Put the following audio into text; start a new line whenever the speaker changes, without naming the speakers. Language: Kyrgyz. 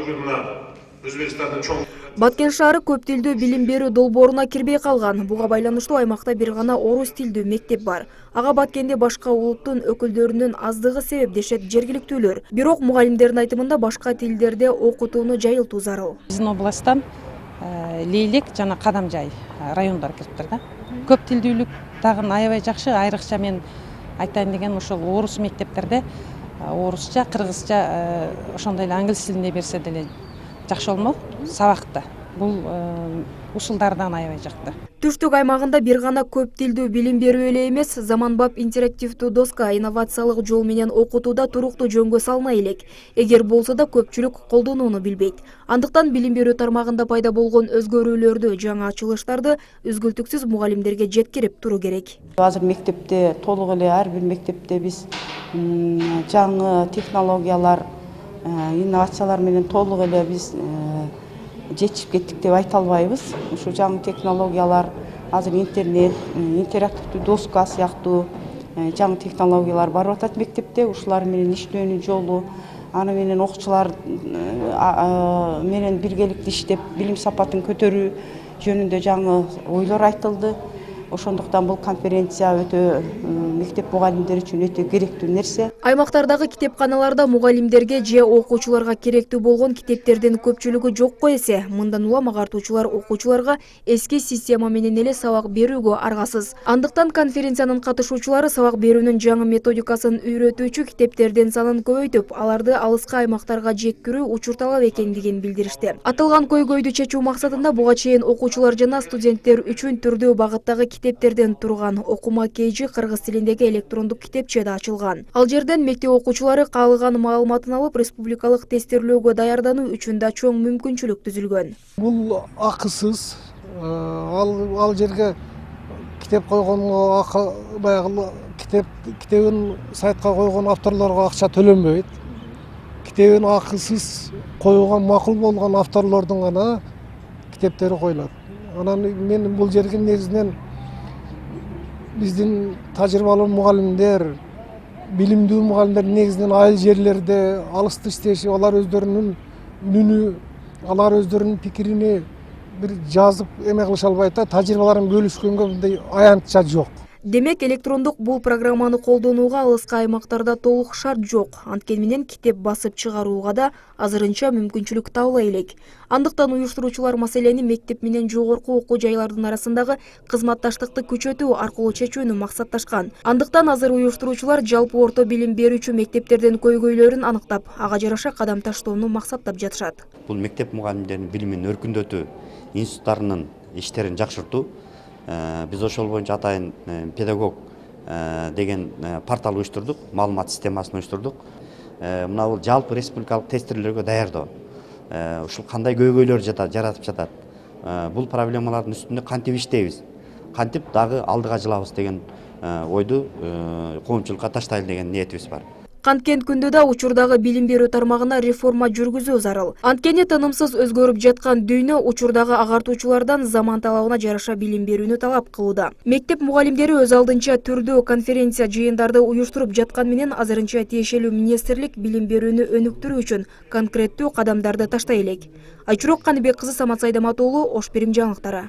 yılına Özbekistan'ın çok
Баткен шаары көп тилдүү билим берүү долбооруна кирбей калган. Буга байланыштуу аймакта бир гана орус тилдүү мектеп бар. Ага Баткенде башка улуттун өкүлдөрүнүн аздыгы себеп дешет жергиликтүүлөр. Бирок мугалимдердин айтымында башка тилдерде окутууну жайылтуу зарыл.
Биздин областтан Лейлек жана Кадамжай райондар кириптир да. Көп тилдүүлүк дагы аябай жакшы, айрыкча мен айтайын деген ошол орус мектептерде орусча, кыргызча, ошондой эле англис тилинде берсе деле жакшы болмок сабакта. Бул ушулдардан аябай жакты.
Түштүк аймагында бир гана көп тилдүү билим берүү эле эмес, заманбап интерактивдүү доска инновациялык жол менен окутууда туруктуу жөнгө салына элек. Эгер болсо да көпчүлүк колдонууну билбейт. Андыктан билим берүү тармагында пайда болгон өзгөрүүлөрдү, жаңы ачылыштарды үзгүлтүксүз мугалимдерге жеткирип туруу керек.
Азыр мектепте толук эле ар бир мектепте биз жаңы технологиялар, инновациялар менен толук эле биз жетишип кеттик деп айта албайбыз. Ушу жаңы технологиялар, азыр интернет, интерактивдүү доска сыяктуу жаңы технологиялар барып атат мектепте. Ушулар менен иштөөнүн жолу, аны менен окуучулар менен биргеликте иштеп, билим сапатын көтөрүү жөнүндө жаңы ойлор айтылды. Ошондуктан бул конференция өтө мектеп мугалимдери үчүн өтө керектүү нерсе.
Аймактардагы китепканаларда мугалимдерге же окуучуларга керектүү болгон китептердин көпчүлүгү жокко эсе, мындан улам агартуучулар окуучуларга эски система менен эле сабак берүүгө аргасыз. Андыктан конференциянын катышуучулары сабак берүүнүн жаңы методикасын үйрөтүүчү китептердин санын көбөйтүп, аларды алыска аймактарга жеткирүү учур талап экендигин билдиришти. Аталган көйгөйдү чечүү максатында буга чейин окуучулар жана студенттер үчүн түрдүү багыттагы китептерден турган окума кейжи кыргыз тилиндеги электрондук китепче да ачылган. Ал жерден мектеп окуучулары каалаган маалыматын алып, республикалык тестирлөөгө даярдануу үчүн да чоң мүмкүнчүлүк түзүлгөн.
Бул акысыз, ал жерге китеп койгонго баягы китебин сайтка койгон авторлорго акча төлөнбөйт. Китебин акысыз коюуга макул болгон авторлордун гана китептери коюлат. Анан мен бул жерге негизинен биздин тажрыйбалуу мугалимдер, билимдүү мугалимдер негизинен айыл жерлерде алыста иштеши, алар өздөрүнүн үнүнү, алар өздөрүнүн пикирини бир жазып эме кылыша албайт да, тажрыйбаларын бөлүшкөнгө мындай аянтча жок.
Демек, электрондук бул программаны колдонууга алыска аймактарда толук шарт жок. Анткени менен китеп басып чыгарууга да азырынча мүмкүнчүлүк табыла элек. Андыктан уюштуруучулар маселени мектеп менен жогорку окуу жайлардын арасындагы кызматташтыкты күчөтүү аркылуу чечүүнү максатташкан. Андыктан азыр уюштуруучулар жалпы орто билим берүүчү мектептердин көйгөйлөрүн аныктап, ага жараша кадам таштоону максаттап жатышат.
Бул мектеп мугалимдеринин билимин өркүндөтүү институттарынын иштерин жакшыртуу. Биз ошол боюнча атайын педагог деген портал уюштурдук, маалымат системасын уюштурдук. Мына бул жалпы республикалык тестирлөөгө даярдоо. Ушул кандай көйгөйлөр жаратып жатат. Бул проблемалардын үстүндө кантип иштейбиз, кантип дагы алдыга жылабыз деген ойду коомчулукка таштайлы деген ниетибиз бар.
Канткен күндө да учурдагы билим берүү тармагына реформа жүргүзүү зарыл. Анткени тынымсыз өзгөрүп жаткан дүйнө учурдагы агартуучулардан заман талабына жараша билим берүүнү талап кылууда. Мектеп мугалимдери өз алдынча түрдүү конференция жыйындарды уюштуруп жаткан менен азырынча тиешелүү министрлик билим берүүнү өнүктүрүү үчүн конкреттүү кадамдарды таштай элек. Айчурок Каныбек кызы, Самат Сайдамат уулу, Ош Бирим жаңылыктары.